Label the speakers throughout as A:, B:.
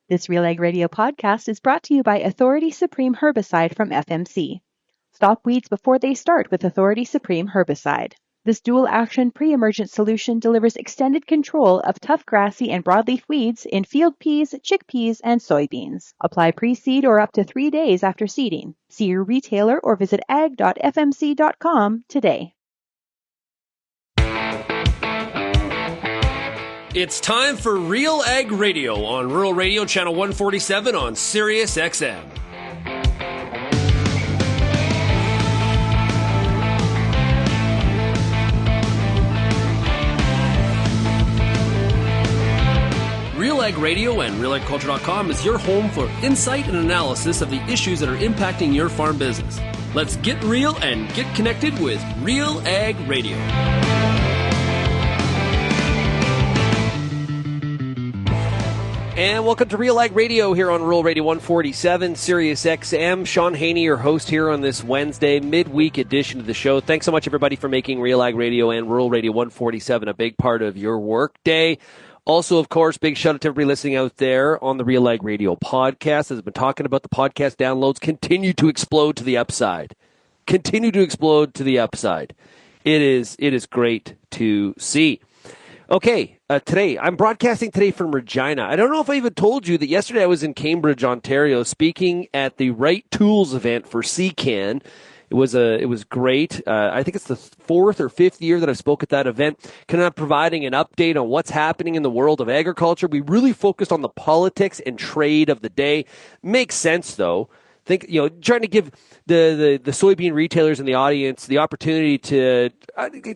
A: This RealAg Radio podcast is brought to you by Authority Supreme Herbicide from FMC. Stop weeds before they start with Authority Supreme Herbicide. This dual-action pre-emergent solution delivers extended control of tough grassy and broadleaf weeds in field peas, chickpeas, and soybeans. Apply pre-seed or up to 3 days after seeding. See your retailer or visit ag.fmc.com today.
B: It's time for RealAg Radio on Rural Radio Channel 147 on Sirius XM. RealAg Radio and RealAgriculture.com is your home for insight and analysis of the issues that are impacting your farm business. Let's get real and get connected with RealAg Radio. And welcome to RealAg Radio here on Rural Radio 147, Sirius XM. Shaun Haney, your host here on this Wednesday, midweek edition of the show. Thanks so much, everybody, for making RealAg Radio and Rural Radio 147 a big part of your work day. Also, of course, big shout out to everybody listening out there on the RealAg Radio podcast. As I've been talking about, the podcast downloads continue to explode to the upside. Continue to explode to the upside. It is great to see. Okay, today, I'm broadcasting today from Regina. I don't know if I even told you that yesterday I was in Cambridge, Ontario, speaking at the Right Tools event for CCAN. It was great. I think it's the 4th or 5th year that I've spoke at that event, kind of providing an update on what's happening in the world of agriculture. We really focused on the politics and trade of the day. Makes sense, though. Trying to give the soybean retailers in the audience the opportunity to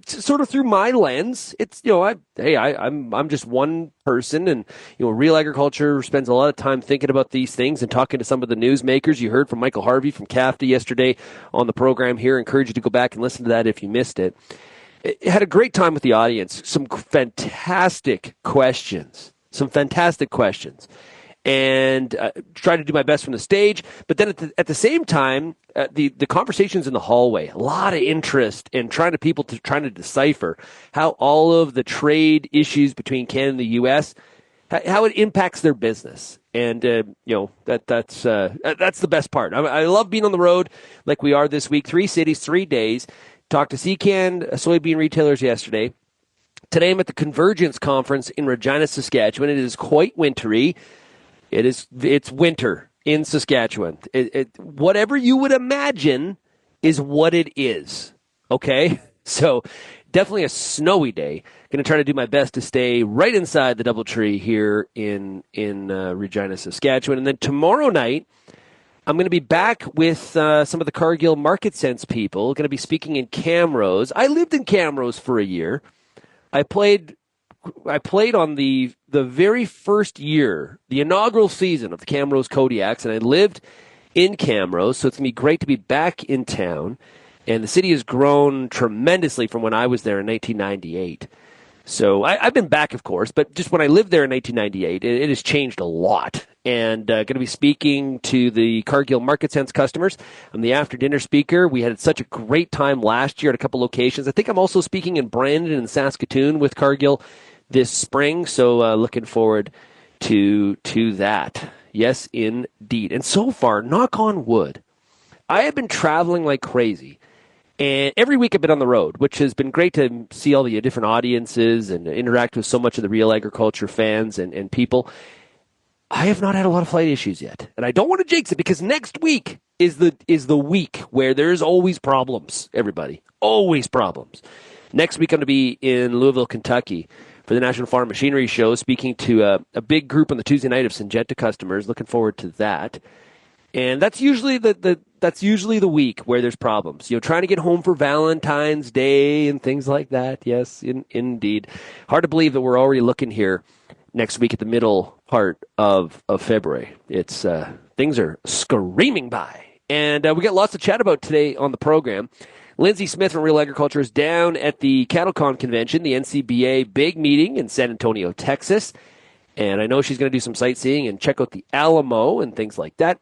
B: sort of through my lens. It's I'm just one person, and Real Agriculture spends a lot of time thinking about these things and talking to some of the newsmakers. You heard from Michael Harvey from CAFTA yesterday on the program here. Encourage you to go back and listen to that if you missed it. It had a great time with the audience. Some fantastic questions. And try to do my best from the stage. But then at the same time, the conversations in the hallway, a lot of interest in trying to decipher how all of the trade issues between Canada and the U.S., how it impacts their business. And, that's the best part. I love being on the road like we are this week. 3 cities, 3 days. Talked to CCAN soybean retailers yesterday. Today I'm at the Convergence Conference in Regina, Saskatchewan. It is quite wintry. It's winter in Saskatchewan. Whatever you would imagine is what it is. Okay? So definitely a snowy day. Going to try to do my best to stay right inside the DoubleTree here in Regina, Saskatchewan. And then tomorrow night, I'm going to be back with some of the Cargill Market Sense people. Going to be speaking in Camrose. I lived in Camrose for a year. I played on the very first year, the inaugural season of the Camrose Kodiaks, and I lived in Camrose, so it's going to be great to be back in town. And the city has grown tremendously from when I was there in 1998. So I've been back, of course, but just when I lived there in 1998, it has changed a lot. And going to be speaking to the Cargill Market Sense customers. I'm the after-dinner speaker. We had such a great time last year at a couple locations. I think I'm also speaking in Brandon and Saskatoon with Cargill this spring, so looking forward to that. Yes, indeed. And so far, knock on wood, I have been traveling like crazy. And every week I've been on the road, which has been great to see all the different audiences and interact with so much of the Real Agriculture fans and people. I have not had a lot of flight issues yet. And I don't want to jinx it because next week is the week where there's always problems, everybody. Always problems. Next week I'm going to be in Louisville, Kentucky for the National Farm Machinery Show, speaking to a big group on the Tuesday night of Syngenta customers. Looking forward to that. And that's usually the week where there's problems. Trying to get home for Valentine's Day and things like that. Yes, indeed. Hard to believe that we're already looking here next week at the middle part of February. It's things are screaming by. And we got lots to chat about today on the program. Lyndsey Smith from Real Agriculture is down at the CattleCon convention, the NCBA big meeting in San Antonio, Texas. And I know she's going to do some sightseeing and check out the Alamo and things like that.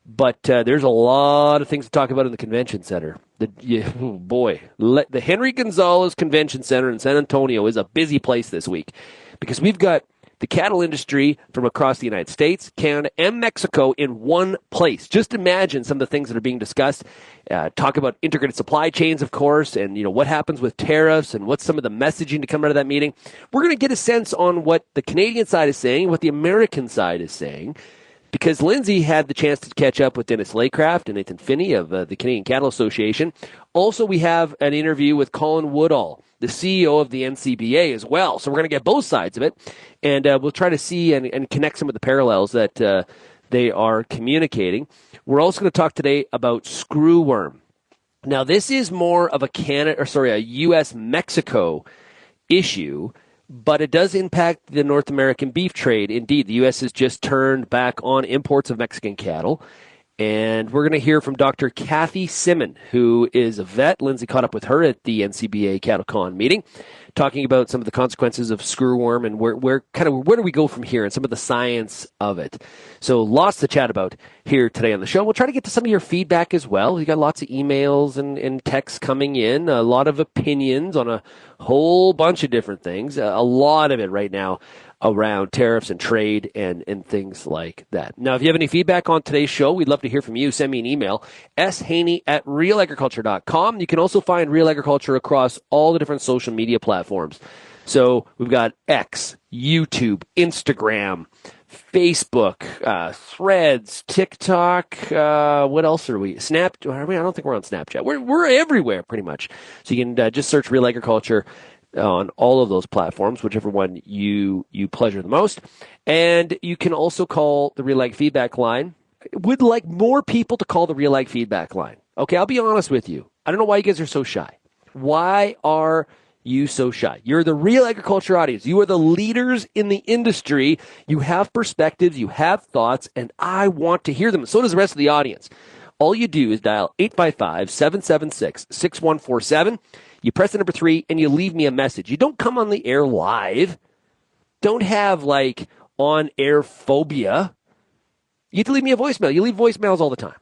B: But there's a lot of things to talk about in the convention center. The Henry Gonzalez Convention Center in San Antonio is a busy place this week because we've got the cattle industry from across the United States, Canada, and Mexico in one place. Just imagine some of the things that are being discussed. Talk about integrated supply chains, of course, and what happens with tariffs and what's some of the messaging to come out of that meeting. We're going to get a sense on what the Canadian side is saying, what the American side is saying, because Lyndsey had the chance to catch up with Dennis Laycraft and Nathan Phinney of the Canadian Cattle Association. Also, we have an interview with Colin Woodall, the CEO of the NCBA as well. So we're going to get both sides of it, and we'll try to see and connect some of the parallels that they are communicating. We're also going to talk today about screwworm. Now, this is more of a U.S.-Mexico issue, but it does impact the North American beef trade. Indeed, the U.S. has just turned back on imports of Mexican cattle. And we're going to hear from Dr. Kathy Simmons, who is a vet. Lyndsey caught up with her at the NCBA CattleCon meeting, talking about some of the consequences of screwworm and where do we go from here and some of the science of it. So lots to chat about here today on the show. We'll try to get to some of your feedback as well. We got lots of emails and texts coming in, a lot of opinions on a whole bunch of different things, a lot of it right now around tariffs and trade and things like that. Now, if you have any feedback on today's show, we'd love to hear from you. Send me an email, shaney@realagriculture.com. You can also find Real Agriculture across all the different social media platforms. So we've got X, YouTube, Instagram, Facebook, Threads, TikTok. What else are we? I don't think we're on Snapchat. We're everywhere pretty much. So you can just search Real Agriculture on all of those platforms, whichever one you pleasure the most. And you can also call the RealAg feedback line. Would like more people to call the RealAg feedback line. Okay, I'll be honest with you. I don't know why you guys are so shy. Why are you so shy? You're the Real Agriculture audience. You are the leaders in the industry. You have perspectives, you have thoughts, and I want to hear them. So does the rest of the audience. All you do is dial 855-776-6147. You press the number 3 and you leave me a message. You don't come on the air live. Don't have on-air phobia. You have to leave me a voicemail. You leave voicemails all the time.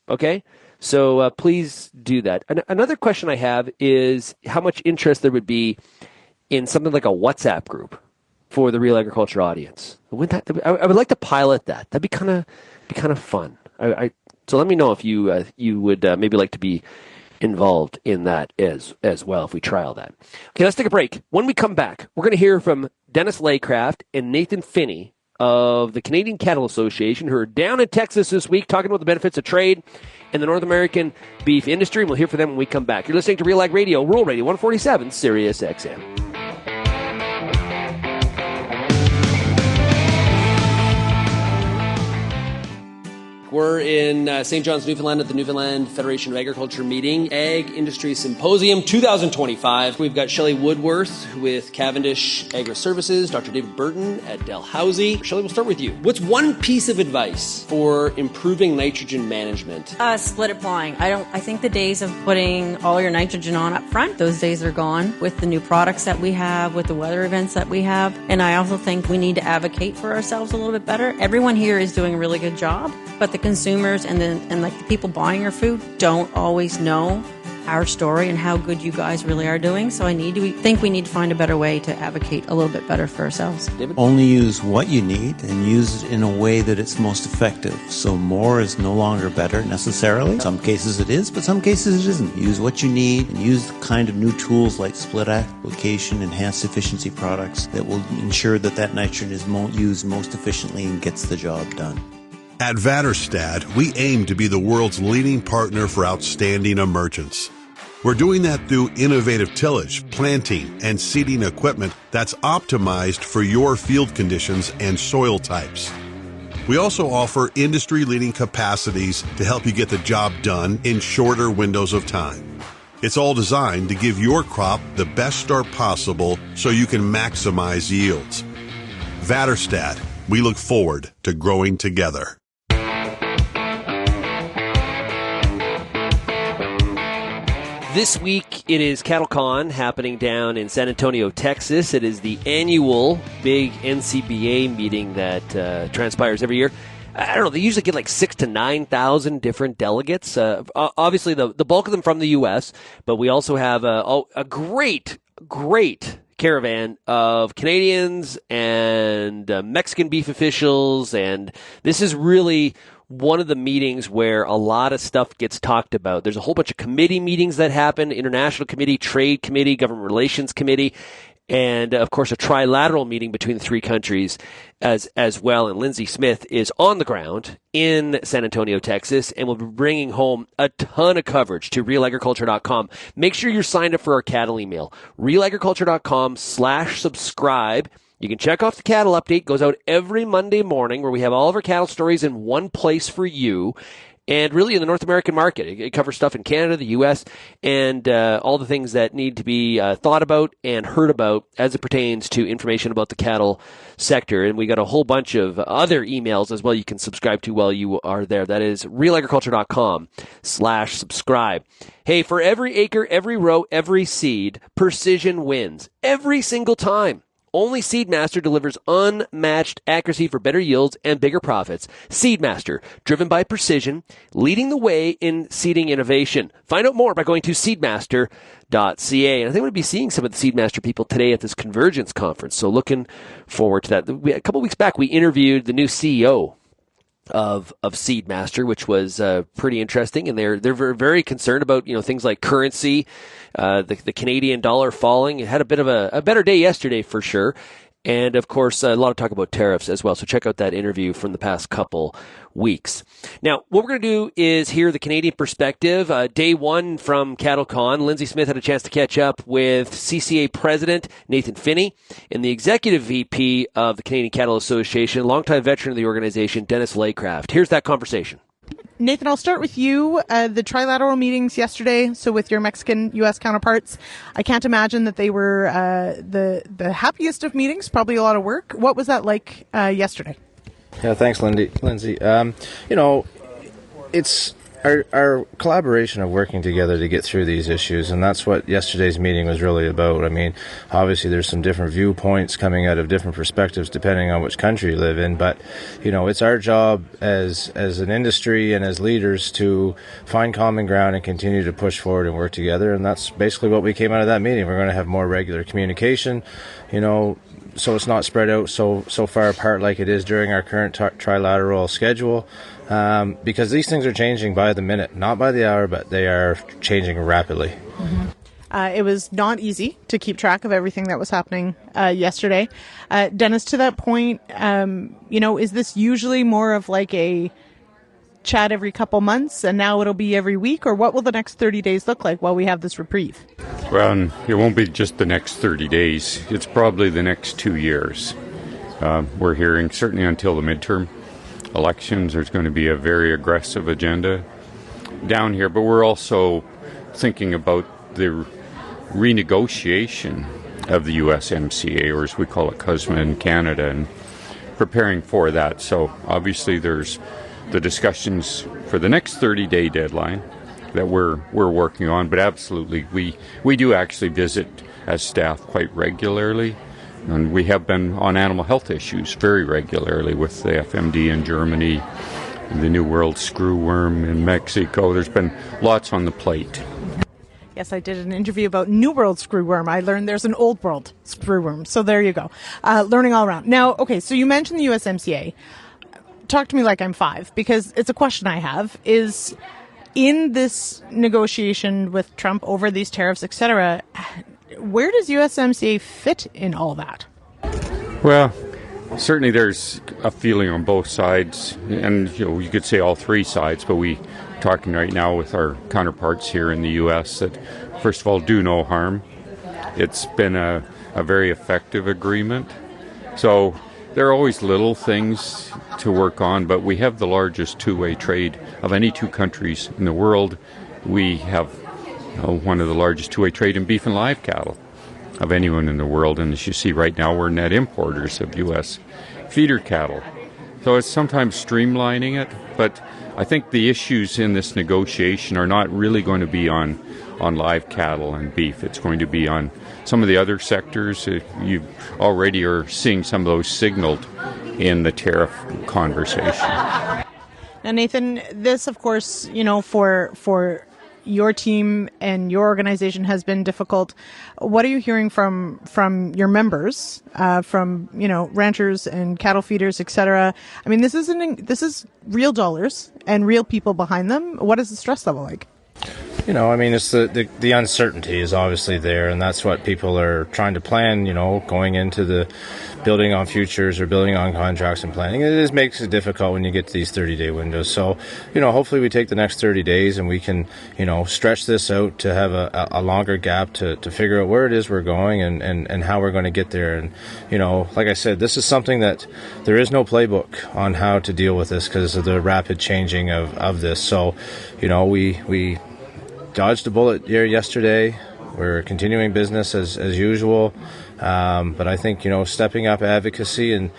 B: Okay? So please do that. Another question I have is how much interest there would be in something like a WhatsApp group for the Real Agriculture audience. I would like to pilot that. That'd be kind of fun. So let me know if you would maybe like to be involved in that as well if we trial that. Okay, let's take a break. When we come back, we're going to hear from Dennis Laycraft and Nathan Phinney of the Canadian Cattle Association, who are down in Texas this week talking about the benefits of trade in the North American beef industry. We'll hear from them when we come back. You're listening to RealAg Radio, Rural Radio 147, Sirius XM. We're in St. John's, Newfoundland at the Newfoundland Federation of Agriculture meeting, Ag Industry Symposium 2025. We've got Shelley Woodworth with Cavendish Agri-Services, Dr. David Burton at Dalhousie. Shelley, we'll start with you. What's one piece of advice for improving nitrogen management?
C: Split applying. I think the days of putting all your nitrogen on up front, those days are gone with the new products that we have, with the weather events that we have. And I also think we need to advocate for ourselves a little bit better. Everyone here is doing a really good job, but the consumers and the people buying our food don't always know our story and how good you guys really are doing. So we need to find a better way to advocate a little bit better for ourselves.
B: David?
D: Only use what you need and use it in a way that it's most effective. So more is no longer better necessarily. Some cases it is, but some cases it isn't. Use what you need and use the kind of new tools like split application, enhanced efficiency products that will ensure that nitrogen is used most efficiently and gets the job done.
E: At Vatterstad, we aim to be the world's leading partner for outstanding emergence. We're doing that through innovative tillage, planting, and seeding equipment that's optimized for your field conditions and soil types. We also offer industry-leading capacities to help you get the job done in shorter windows of time. It's all designed to give your crop the best start possible so you can maximize yields. Vatterstad, we look forward to growing together.
B: This week, it is CattleCon happening down in San Antonio, Texas. It is the annual big NCBA meeting that transpires every year. I don't know, they usually get 6,000 to 9,000 different delegates. Obviously, the bulk of them from the U.S., but we also have a great caravan of Canadians and Mexican beef officials, and this is really one of the meetings where a lot of stuff gets talked about. There's a whole bunch of committee meetings that happen: International Committee, Trade Committee, Government Relations Committee, and of course a trilateral meeting between the three countries as well. And Lyndsey Smith is on the ground in San Antonio, Texas, and will be bringing home a ton of coverage to RealAgriculture.com. Make sure you're signed up for our cattle email, RealAgriculture.com/subscribe. You can check off the cattle update. Goes out every Monday morning, where we have all of our cattle stories in one place for you. And really in the North American market. It covers stuff in Canada, the U.S., and all the things that need to be thought about and heard about as it pertains to information about the cattle sector. And we got a whole bunch of other emails as well you can subscribe to while you are there. That is realagriculture.com/subscribe. Hey, for every acre, every row, every seed, precision wins. Every single time. Only Seedmaster delivers unmatched accuracy for better yields and bigger profits. Seedmaster, driven by precision, leading the way in seeding innovation. Find out more by going to seedmaster.ca. And I think we'll be seeing some of the Seedmaster people today at this Convergence conference. So looking forward to that. A couple of weeks back, we interviewed the new CEO of Seedmaster, which was pretty interesting, and they're very concerned about things like currency, the Canadian dollar falling. It had a bit of a better day yesterday for sure, and of course a lot of talk about tariffs as well. So check out that interview from the past couple weeks. Now, what we're going to do is hear the Canadian perspective. Day one from CattleCon, Lyndsey Smith had a chance to catch up with CCA President Nathan Phinney and the Executive VP of the Canadian Cattle Association, longtime veteran of the organization, Dennis Laycraft. Here's that conversation.
F: Nathan, I'll start with you. The trilateral meetings yesterday, so with your Mexican-U.S. counterparts, I can't imagine that they were the happiest of meetings, probably a lot of work. What was that like yesterday?
G: Yeah, thanks, Lyndsey. It's our collaboration of working together to get through these issues, and that's what yesterday's meeting was really about. I mean, obviously there's some different viewpoints coming out of different perspectives depending on which country you live in, but it's our job as an industry and as leaders to find common ground and continue to push forward and work together, and that's basically what we came out of that meeting. We're going to have more regular communication, so it's not spread out so far apart like it is during our current trilateral schedule, because these things are changing by the minute, not by the hour, but they are changing rapidly.
F: Mm-hmm. It was not easy to keep track of everything that was happening yesterday. Dennis, to that point, is this usually more of like a chat every couple months, and now it'll be every week, or what will the next 30 days look like while we have this reprieve?
H: Well, it won't be just the next 30 days. It's probably the next 2 years. We're hearing, certainly until the midterm elections, there's going to be a very aggressive agenda down here, but we're also thinking about the renegotiation of the USMCA, or as we call it, CUSMA in Canada, and preparing for that. So obviously there's the discussions for the next 30-day deadline that we're working on, but absolutely we do actually visit as staff quite regularly, and we have been on animal health issues very regularly with the FMD in Germany, the New World screwworm in Mexico. There's been lots on the plate.
F: Yes, I did an interview about New World screwworm. I learned there's an Old World screwworm, so there you go. Learning all around. Now, okay, so you mentioned the USMCA. Talk to me like I'm 5, because it's a question I have, is in this negotiation with Trump over these tariffs, etc., where does USMCA fit in all that?
H: Well, certainly there's a feeling on both sides, and you could say all three sides, but we talking right now with our counterparts here in the U.S. that, first of all, do no harm. It's been a very effective agreement. So there are always little things to work on, but we have the largest two-way trade of any two countries in the world. We have one of the largest two-way trade in beef and live cattle of anyone in the world, and as you see right now, we're net importers of U.S. feeder cattle. So it's sometimes streamlining it, but I think the issues in this negotiation are not really going to be on live cattle and beef. It's going to be on some of the other sectors. You already are seeing some of those signaled in the tariff conversation.
F: Now, Nathan, this, of course, for your team and your organization has been difficult. What are you hearing from your members, from ranchers and cattle feeders, etc.? I mean, this is real dollars and real people behind them. What is the stress level like?
G: It's the uncertainty is obviously there, and that's what people are trying to plan, going into the building on futures or building on contracts and planning. It just makes it difficult when you get to these 30-day windows. So, hopefully we take the next 30 days and we can, stretch this out to have a longer gap to figure out where it is we're going and how we're going to get there. And, like I said, this is something that there is no playbook on how to deal with this because of the rapid changing of this. So, we dodged a bullet here yesterday. We're continuing business as usual. But I think, stepping up advocacy and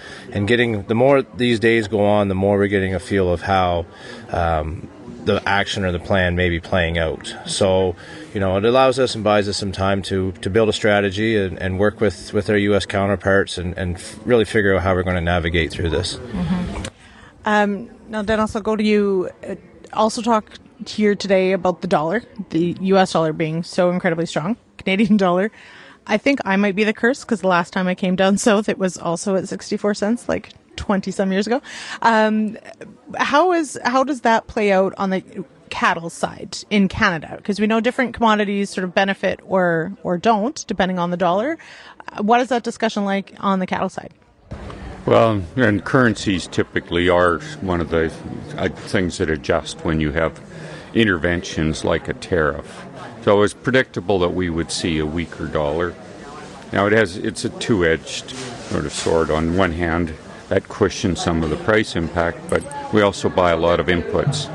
G: getting, the more these days go on, the more we're getting a feel of how the action or the plan may be playing out. So, it allows us and buys us some time to build a strategy and work with our U.S. counterparts and really figure out how we're going to navigate through this.
F: Mm-hmm. Now, Dennis, I'll go to you. Also talk here today about the dollar, the U.S. dollar being so incredibly strong, Canadian dollar. I think I might be the curse because the last time I came down south, it was also at 64 cents, like 20 some years ago. How does that play out on the cattle side in Canada? Because we know different commodities sort of benefit or don't, depending on the dollar. What is that discussion like on the cattle side?
H: Well, and currencies typically are one of the things that adjust when you have interventions like a tariff. So it was predictable that we would see a weaker dollar. Now it's a two-edged sort of sword. On one hand, that cushions some of the price impact, but we also buy a lot of inputs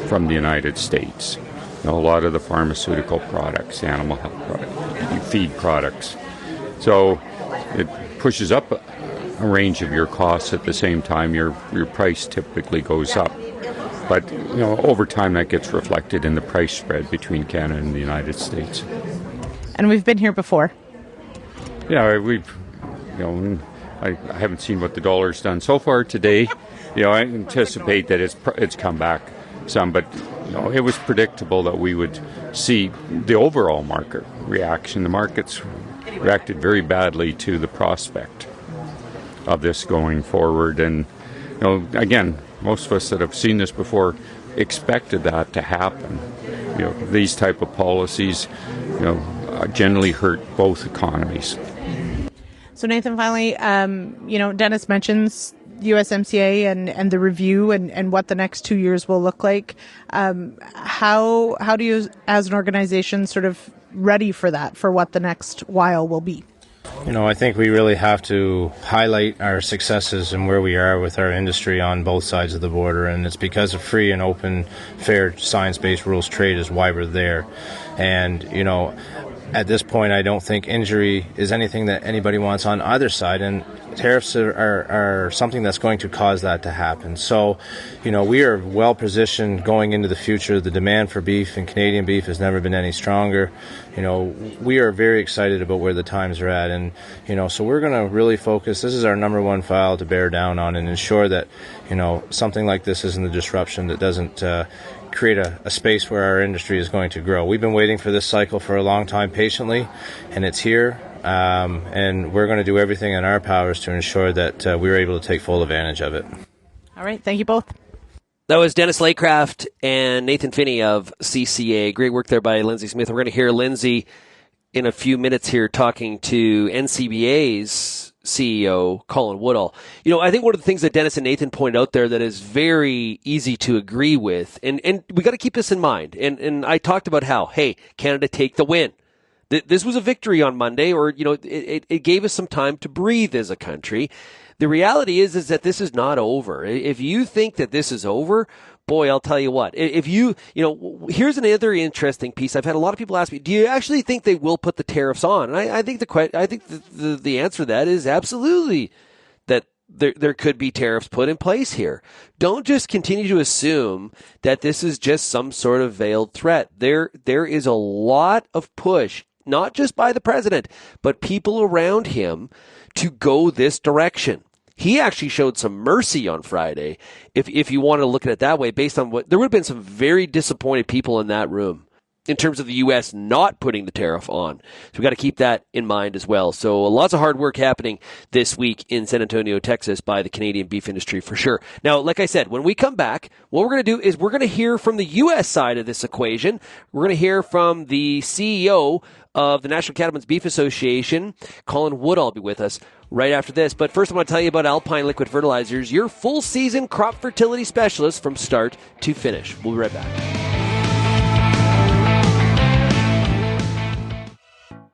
H: from the United States. A lot of the pharmaceutical products, animal health products, feed products. So it pushes up a range of your costs at the same time your price typically goes up. But, over time that gets reflected in the price spread between Canada and the United States.
F: And we've been here before.
H: Yeah, I haven't seen what the dollar's done so far today. I anticipate that it's come back some, but, it was predictable that we would see the overall market reaction. The markets reacted very badly to the prospect of this going forward. And, again, most of us that have seen this before expected that to happen. These type of policies, generally hurt both economies.
F: So Nathan, finally, Dennis mentions USMCA and the review and what the next 2 years will look like. How do you, as an organization, sort of ready for that, for what the next while will be?
G: I think we really have to highlight our successes and where we are with our industry on both sides of the border, and it's because of free and open, fair, science-based rules trade is why we're there. And, at this point, I don't think injury is anything that anybody wants on either side, and tariffs are something that's going to cause that to happen. So, we are well positioned going into the future. The demand for beef and Canadian beef has never been any stronger. We are very excited about where the times are at, and, so we're going to really focus. This is our number one file to bear down on and ensure that, something like this isn't a disruption that doesn't create a space where our industry is going to grow. We've been waiting for this cycle for a long time patiently, and it's here. And we're going to do everything in our powers to ensure that we're able to take full advantage of it.
F: All right. Thank you both.
B: That was Dennis Laycraft and Nathan Phinney of CCA. Great work there by Lyndsey Smith. We're going to hear Lyndsey in a few minutes here talking to NCBA's CEO, Colin Woodall. I think one of the things that Dennis and Nathan pointed out there that is very easy to agree with, and we got to keep this in mind. And I talked about how, hey, Canada take the win. This was a victory on Monday, or, it gave us some time to breathe as a country. The reality is that this is not over. If you think that this is over, boy, I'll tell you what. If here's another interesting piece. I've had a lot of people ask me, do you actually think they will put the tariffs on? And I think the answer to that is absolutely that there could be tariffs put in place here. Don't just continue to assume that this is just some sort of veiled threat. There is a lot of push, not just by the president, but people around him to go this direction. He actually showed some mercy on Friday, if you want to look at it that way, based on what there would have been some very disappointed people in that room in terms of the U.S. not putting the tariff on. So we've got to keep that in mind as well. So lots of hard work happening this week in San Antonio, Texas by the Canadian beef industry for sure. Now, like I said, when we come back, what we're going to do is we're going to hear from the U.S. side of this equation. We're going to hear from the CEO of the National Cattlemen's Beef Association, Colin Woodall, will be with us right after this. But first, I want to tell you about Alpine Liquid Fertilizers, your full-season crop fertility specialist from start to finish. We'll be right back.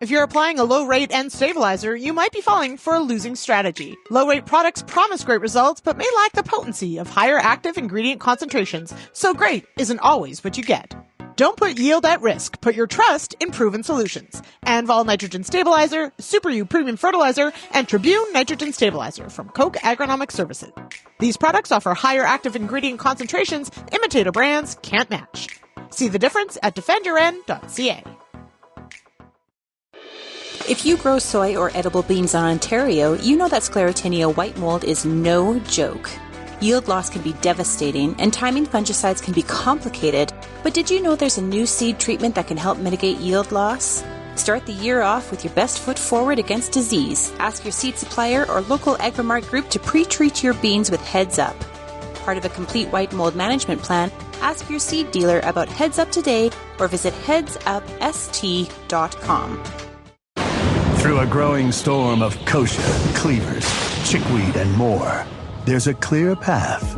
F: If you're applying a low-rate N stabilizer, you might be falling for a losing strategy. Low-rate products promise great results, but may lack the potency of higher active ingredient concentrations, so great isn't always what you get. Don't put yield at risk. Put your trust in proven solutions. Anvol Nitrogen Stabilizer, Super U Premium Fertilizer, and Tribune Nitrogen Stabilizer from Koch Agronomic Services. These products offer higher active ingredient concentrations imitator brands can't match. See the difference at defendyourn.ca.
I: If you grow soy or edible beans in Ontario, you know that Sclerotinia white mold is no joke. Yield loss can be devastating, and timing fungicides can be complicated, but did you know there's a new seed treatment that can help mitigate yield loss? Start the year off with your best foot forward against disease. Ask your seed supplier or local Agrimart group to pre-treat your beans with Heads Up. Part of a complete white mold management plan, ask your seed dealer about Heads Up today or visit headsupst.com.
J: Through a growing storm of kochia, cleavers, chickweed, and more, there's a clear path.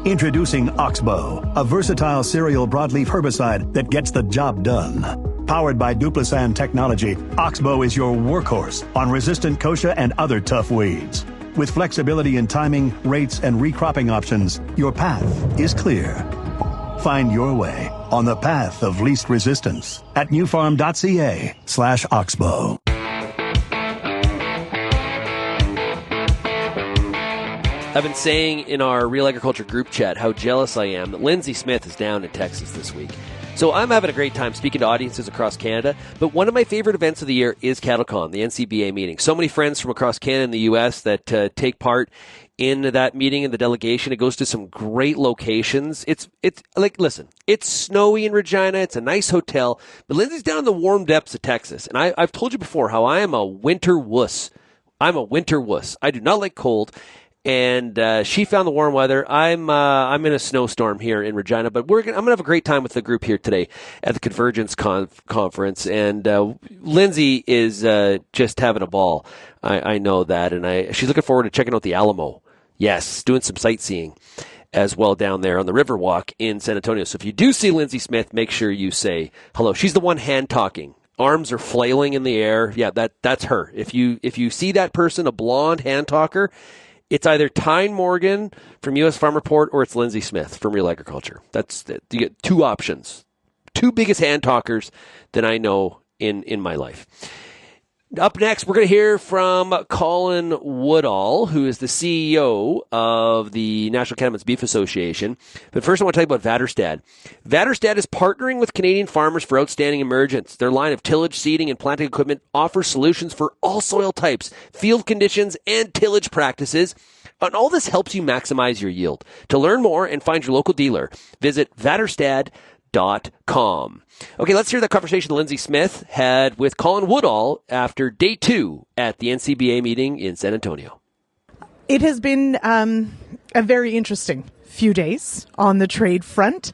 J: Introducing Oxbow, a versatile cereal broadleaf herbicide that gets the job done. Powered by Duplisan technology, Oxbow is your workhorse on resistant kochia and other tough weeds. With flexibility in timing, rates, and recropping options, your path is clear. Find your way on the path of least resistance at newfarm.ca/Oxbow.
B: I've been saying in our Real Agriculture group chat how jealous I am that Lyndsey Smith is down in Texas this week. So I'm having a great time speaking to audiences across Canada, but one of my favorite events of the year is CattleCon, the NCBA meeting. So many friends from across Canada and the U.S. that take part in that meeting and the delegation. It goes to some great locations. It's like, listen, it's snowy in Regina. It's a nice hotel, but Lyndsey's down in the warm depths of Texas. And I've told you before how I am a winter wuss. I'm a winter wuss. I do not like cold. And she found the warm weather. I'm in a snowstorm here in Regina, but I'm gonna have a great time with the group here today at the Convergence conference. And Lyndsey is just having a ball. I know that, and she's looking forward to checking out the Alamo. Yes, doing some sightseeing as well down there on the Riverwalk in San Antonio. So if you do see Lyndsey Smith, make sure you say hello. She's the one hand talking. Arms are flailing in the air. Yeah, that's her. If you see that person, a blonde hand talker, it's either Tyne Morgan from U.S. Farm Report or it's Lyndsey Smith from Real Agriculture. You get two options. Two biggest hand talkers that I know in my life. Up next, we're going to hear from Colin Woodall, who is the CEO of the National Cattlemen's Beef Association. But first, I want to tell you about Vatterstad. Vatterstad is partnering with Canadian farmers for outstanding emergence. Their line of tillage, seeding, and planting equipment offers solutions for all soil types, field conditions, and tillage practices. And all this helps you maximize your yield. To learn more and find your local dealer, visit vatterstad.com. Okay, let's hear the conversation Lyndsey Smith had with Colin Woodall after day 2 at the NCBA meeting in San Antonio.
F: It has been a very interesting few days on the trade front.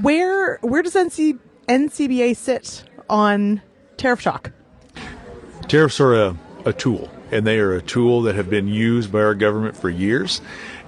F: Where does NCBA sit on tariff shock?
K: Tariffs are a tool, and they are a tool that have been used by our government for years.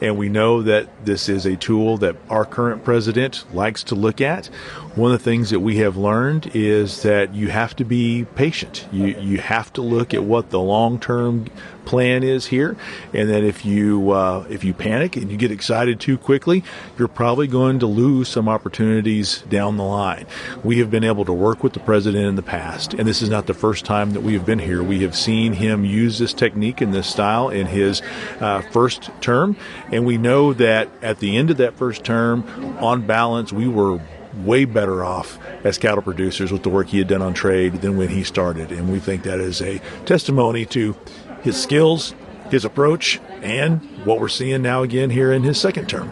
K: And we know that this is a tool that our current president likes to look at. One of the things that we have learned is that you have to be patient. You have to look at what the long-term plan is here, and that if you panic and you get excited too quickly, you're probably going to lose some opportunities down the line. We have been able to work with the president in the past, and this is not the first time that we have been here. We have seen him use this technique and this style in his first term, and we know that at the end of that first term, on balance, we were way better off as cattle producers with the work he had done on trade than when he started. And we think that is a testimony to his skills, his approach, and what we're seeing now again here in his second term.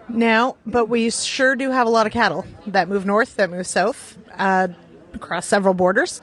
F: Now, but we sure do have a lot of cattle that move north, that move south, across several borders.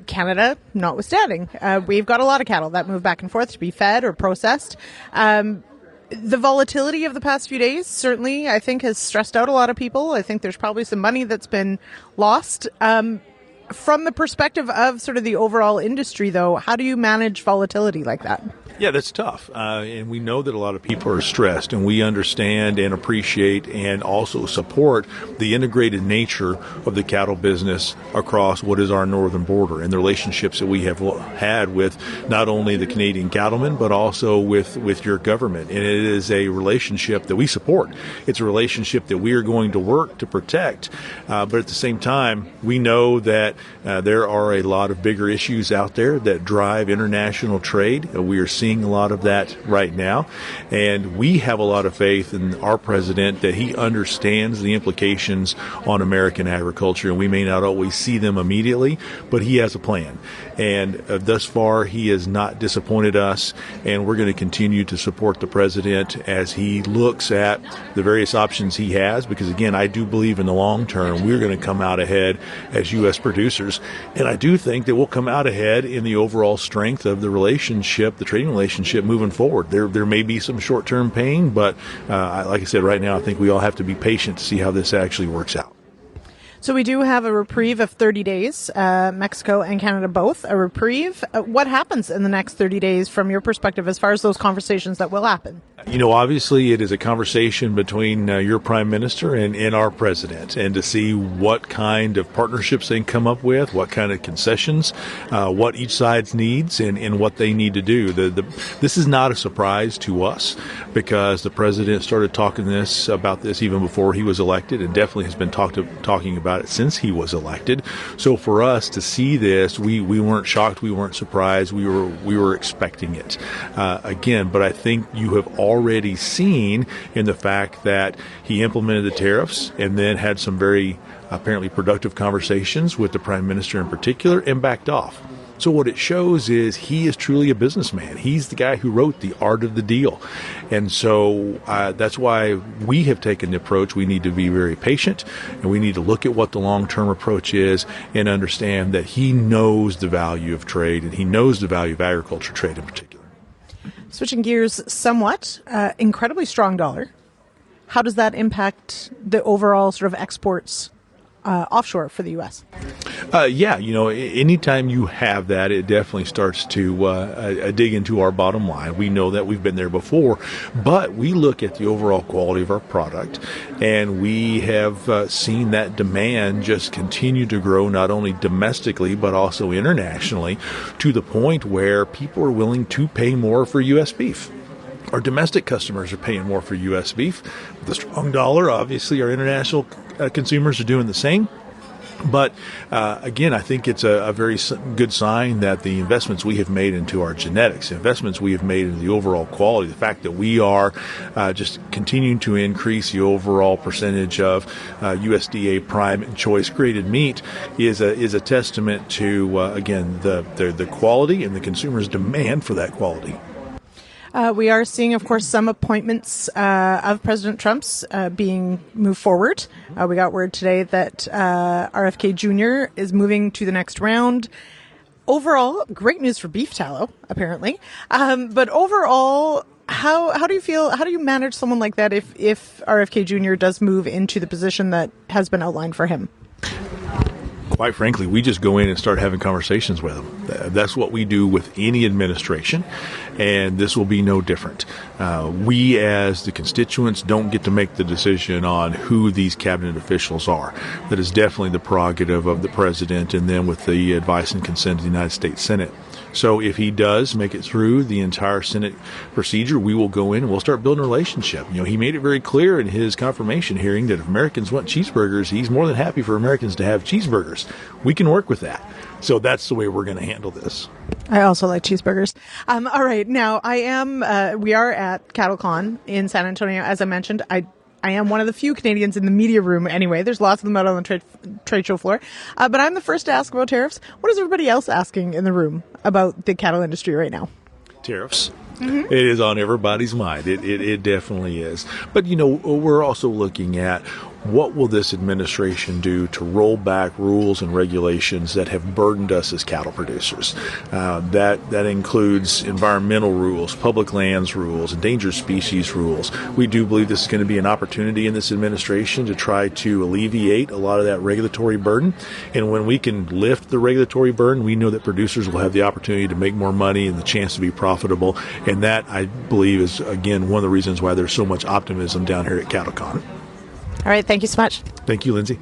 F: Canada, notwithstanding, we've got a lot of cattle that move back and forth to be fed or processed. The volatility of the past few days certainly, I think, has stressed out a lot of people. I think there's probably some money that's been lost. From the perspective of sort of the overall industry, though, how do you manage volatility like that?
K: Yeah, that's tough. And we know that a lot of people are stressed, and we understand and appreciate and also support the integrated nature of the cattle business across what is our northern border and the relationships that we have had with not only the Canadian cattlemen, but also with your government. And it is a relationship that we support. It's a relationship that we are going to work to protect. But at the same time, we know that there are a lot of bigger issues out there that drive international trade. We are seeing a lot of that right now, and we have a lot of faith in our president that he understands the implications on American agriculture, and we may not always see them immediately, but he has a plan. And thus far, he has not disappointed us, and we're going to continue to support the president as he looks at the various options he has, because again, I do believe in the long term we're going to come out ahead as U.S. producers, and I do think that we'll come out ahead in the overall strength of the relationship, the trading relationship moving forward. There may be some short-term pain, but like I said, right now, I think we all have to be patient to see how this actually works out.
F: So we do have a reprieve of 30 days, Mexico and Canada both, a reprieve. What happens in the next 30 days from your perspective as far as those conversations that will happen?
K: You know, obviously it is a conversation between your prime minister and our president, and to see what kind of partnerships they can come up with, what kind of concessions, what each side needs, and what they need to do. This is not a surprise to us, because the president started talking about this even before he was elected, and definitely has been talking about it since he was elected. So for us to see this, we weren't shocked, we weren't surprised, we were expecting it. Again, but I think you have already seen in the fact that he implemented the tariffs and then had some very apparently productive conversations with the prime minister in particular and backed off. So what it shows is he is truly a businessman. He's the guy who wrote The Art of the Deal. And so that's why we have taken the approach we need to be very patient, and we need to look at what the long-term approach is and understand that he knows the value of trade, and he knows the value of agriculture trade in particular.
F: Switching gears somewhat, incredibly strong dollar. How does that impact the overall sort of exports offshore for the U.S.?
K: Yeah, you know, anytime you have that, it definitely starts to dig into our bottom line. We know that we've been there before, but we look at the overall quality of our product, and we have seen that demand just continue to grow, not only domestically, but also internationally, to the point where people are willing to pay more for U.S. beef. Our domestic customers are paying more for U.S. beef. With the strong dollar, obviously, our international consumers are doing the same. But again, I think it's a very good sign that the investments we have made into our genetics, investments we have made into the overall quality, the fact that we are just continuing to increase the overall percentage of USDA prime and choice graded meat is a testament to, again, the quality and the consumer's demand for that quality.
F: We are seeing, of course, some appointments of President Trump's being moved forward. We got word today that RFK Jr. is moving to the next round. Overall, great news for beef tallow, apparently. But overall, how do you feel? How do you manage someone like that if RFK Jr. does move into the position that has been outlined for him?
K: Quite frankly, we just go in and start having conversations with them. That's what we do with any administration, and this will be no different. We, as the constituents, don't get to make the decision on who these cabinet officials are. That is definitely the prerogative of the president, and then with the advice and consent of the United States Senate. So if he does make it through the entire Senate procedure, we will go in and we'll start building a relationship. You know, he made it very clear in his confirmation hearing that if Americans want cheeseburgers, he's more than happy for Americans to have cheeseburgers. We can work with that. So that's the way we're going to handle this.
F: I also like cheeseburgers. All right. Now, we are at CattleCon in San Antonio. As I mentioned, I am one of the few Canadians in the media room anyway. There's lots of them out on the trade show floor. But I'm the first to ask about tariffs. What is everybody else asking in the room about the cattle industry right now?
K: Tariffs. It is on everybody's mind. It definitely is. But, we're also looking at what will this administration do to roll back rules and regulations that have burdened us as cattle producers. That includes environmental rules, public lands rules, endangered species rules. We do believe this is going to be an opportunity in this administration to try to alleviate a lot of that regulatory burden. And when we can lift the regulatory burden, we know that producers will have the opportunity to make more money and the chance to be profitable. And that, I believe, is, again, one of the reasons why there's so much optimism down here at CattleCon.
F: All right. Thank you so much.
K: Thank you, Lyndsey.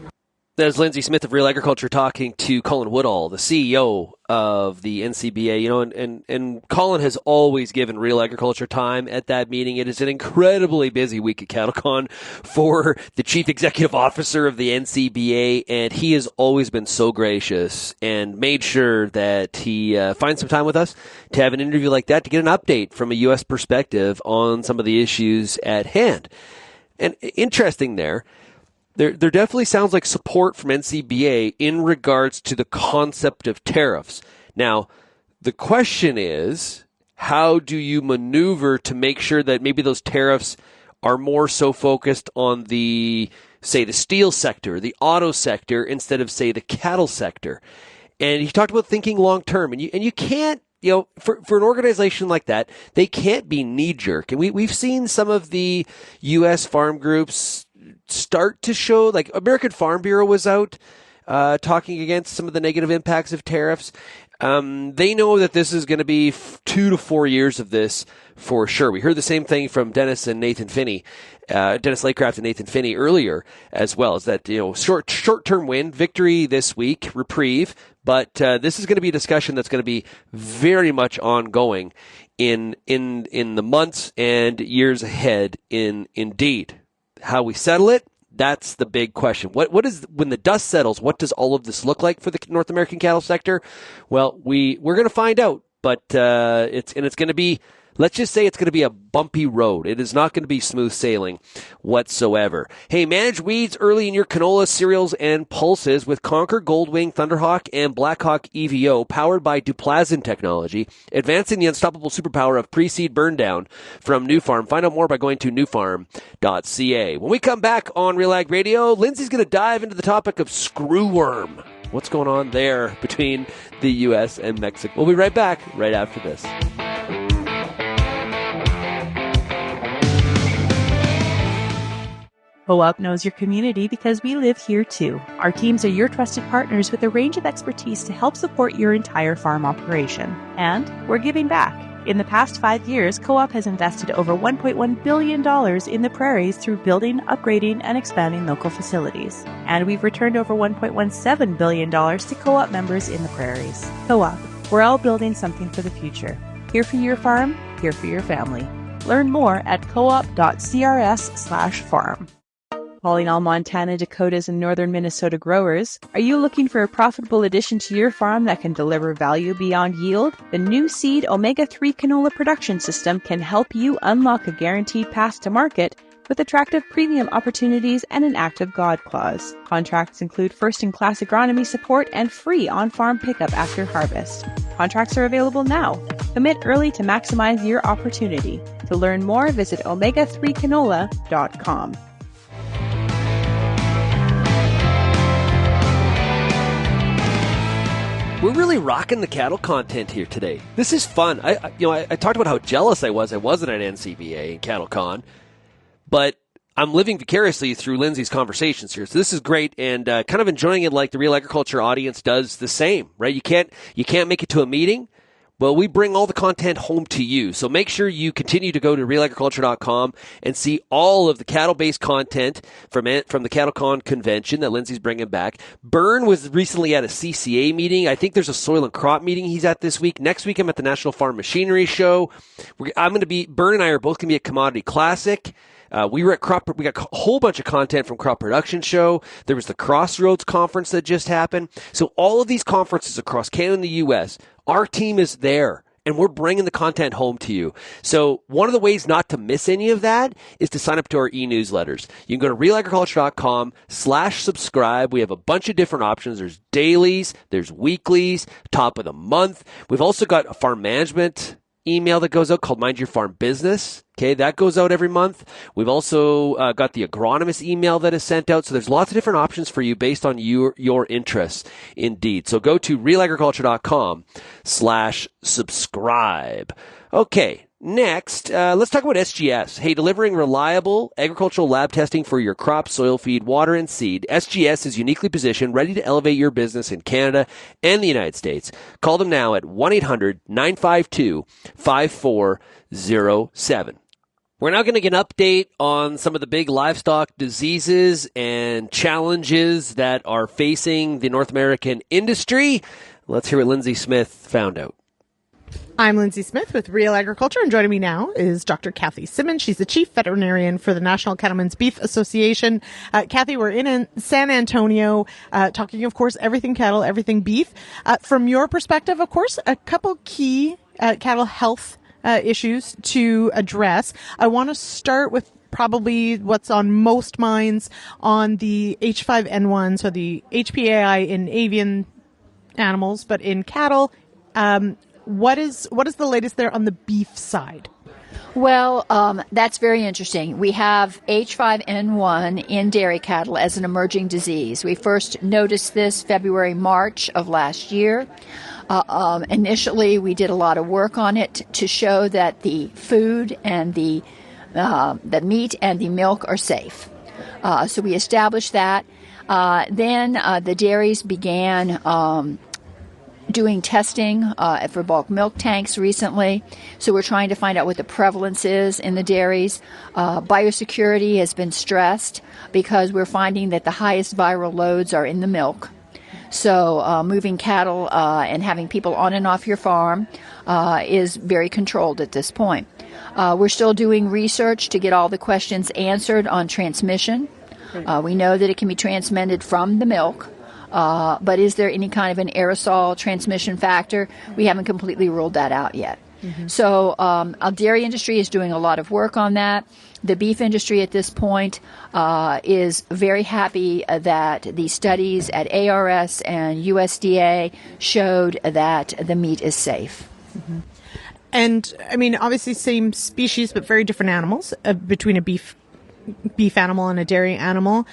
B: There's Lyndsey Smith of Real Agriculture talking to Colin Woodall, the CEO of the NCBA. And Colin has always given Real Agriculture time at that meeting. It is an incredibly busy week at CattleCon for the chief executive officer of the NCBA, and he has always been so gracious and made sure that he finds some time with us to have an interview like that to get an update from a U.S. perspective on some of the issues at hand. And interesting there definitely sounds like support from NCBA in regards to the concept of tariffs. Now, the question is, how do you maneuver to make sure that maybe those tariffs are more so focused on the steel sector, the auto sector, instead of, say, the cattle sector? And he talked about thinking long term, and you can't, for an organization like that, they can't be knee-jerk. And we've seen some of the U.S. farm groups start to show, like American Farm Bureau was out talking against some of the negative impacts of tariffs. They know that this is going to be 2 to 4 years of this for sure. We heard the same thing from Dennis Laycraft and Nathan Phinney earlier as well, is that, short-term win, victory this week, reprieve, but this is going to be a discussion that's going to be very much ongoing in the months and years ahead. Indeed, how we settle it, that's the big question. What is, when the dust settles, what does all of this look like for the North American cattle sector? Well, we're going to find out, but it's going to be, let's just say it's going to be a bumpy road. It is not going to be smooth sailing whatsoever. Hey, manage weeds early in your canola, cereals, and pulses with Conquer, Goldwing, Thunderhawk, and Blackhawk EVO, powered by Duplazin technology, advancing the unstoppable superpower of pre-seed burn down from New Farm. Find out more by going to newfarm.ca. When we come back on RealAg Radio, Lyndsey's going to dive into the topic of screwworm. What's going on there between the U.S. and Mexico? We'll be right back right after this.
A: Co-op knows your community because we live here too. Our teams are your trusted partners with a range of expertise to help support your entire farm operation. And we're giving back. In the past 5 years, Co-op has invested over $1.1 billion in the prairies through building, upgrading, and expanding local facilities. And we've returned over $1.17 billion to Co-op members in the prairies. Co-op, we're all building something for the future. Here for your farm, here for your family. Learn more at coop.crs/farm. Calling all Montana, Dakotas, and northern Minnesota growers. Are you looking for a profitable addition to your farm that can deliver value beyond yield? The new Seed Omega-3 canola production system can help you unlock a guaranteed path to market with attractive premium opportunities and an active God clause. Contracts include first-in-class agronomy support and free on-farm pickup after harvest. Contracts are available now. Commit early to maximize your opportunity. To learn more, visit omega3canola.com.
B: We're really rocking the cattle content here today. This is fun. I talked about how jealous I wasn't at NCBA and CattleCon, but I'm living vicariously through Lyndsey's conversations here. So this is great, and kind of enjoying it like the Real Agriculture audience does the same, right? You can't make it to a meeting. Well, we bring all the content home to you. So make sure you continue to go to realagriculture.com and see all of the cattle-based content from the CattleCon convention that Lyndsey's bringing back. Byrne was recently at a CCA meeting. I think there's a soil and crop meeting he's at this week. Next week, I'm at the National Farm Machinery Show. Byrne and I are both going to be at Commodity Classic. We were at Crop. We got a whole bunch of content from Crop Production Show. There was the Crossroads conference that just happened. So all of these conferences across Canada and the U.S., our team is there, and we're bringing the content home to you. So one of the ways not to miss any of that is to sign up to our e-newsletters. You can go to realagriculture.com/subscribe. We have a bunch of different options. There's dailies, there's weeklies, top of the month. We've also got a farm management email that goes out called Mind Your Farm Business. Okay, that goes out every month. We've also got the agronomist email that is sent out. So there's lots of different options for you based on your interests indeed. So go to realagriculture.com/subscribe. Okay. Next, let's talk about SGS. Hey, delivering reliable agricultural lab testing for your crop, soil, feed, water, and seed. SGS is uniquely positioned, ready to elevate your business in Canada and the United States. Call them now at 1-800-952-5407. We're now going to get an update on some of the big livestock diseases and challenges that are facing the North American industry. Let's hear what Lyndsey Smith found out.
F: I'm Lyndsey Smith with Real Agriculture, and joining me now is Dr. Kathy Simmons. She's the Chief Veterinarian for the National Cattlemen's Beef Association. Kathy, we're in San Antonio talking, of course, everything cattle, everything beef. From your perspective, of course, a couple key cattle health issues to address. I want to start with probably what's on most minds on the H5N1, so the HPAI in avian animals, but in cattle. What is the latest there on the beef side?
L: Well, that's very interesting. We have H5N1 in dairy cattle as an emerging disease. We first noticed this February, March of last year. Initially, we did a lot of work on it to show that the food and the meat and the milk are safe. So we established that. Then the dairies began doing testing for bulk milk tanks recently. So we're trying to find out what the prevalence is in the dairies. Biosecurity has been stressed because we're finding that the highest viral loads are in the milk. So moving cattle and having people on and off your farm is very controlled at this point. We're still doing research to get all the questions answered on transmission. We know that it can be transmitted from the milk. But is there any kind of an aerosol transmission factor? We haven't completely ruled that out yet. Mm-hmm. So our dairy industry is doing a lot of work on that. The beef industry at this point is very happy that the studies at ARS and USDA showed that the meat is safe.
F: Mm-hmm. And, I mean, obviously same species but very different animals between a beef animal and a dairy animal.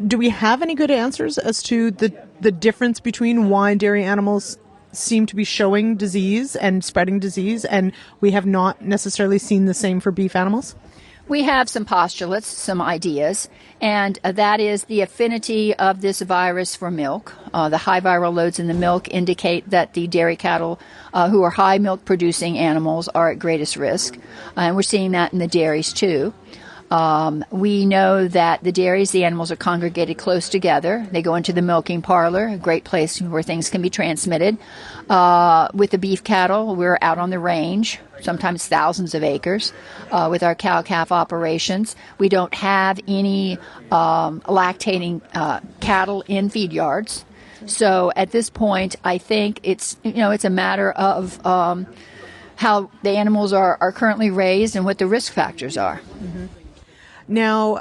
F: Do we have any good answers as to the difference between why dairy animals seem to be showing disease and spreading disease, and we have not necessarily seen the same for beef animals?
L: We have some postulates, some ideas, and that is the affinity of this virus for milk. The high viral loads in the milk indicate that the dairy cattle who are high milk producing animals are at greatest risk, and we're seeing that in the dairies too. We know that the dairies, the animals are congregated close together. They go into the milking parlor, a great place where things can be transmitted. With the beef cattle, we're out on the range, sometimes thousands of acres. With our cow-calf operations, we don't have any lactating cattle in feed yards. So at this point, I think it's a matter of how the animals are currently raised and what the risk factors are.
F: Mm-hmm. Now,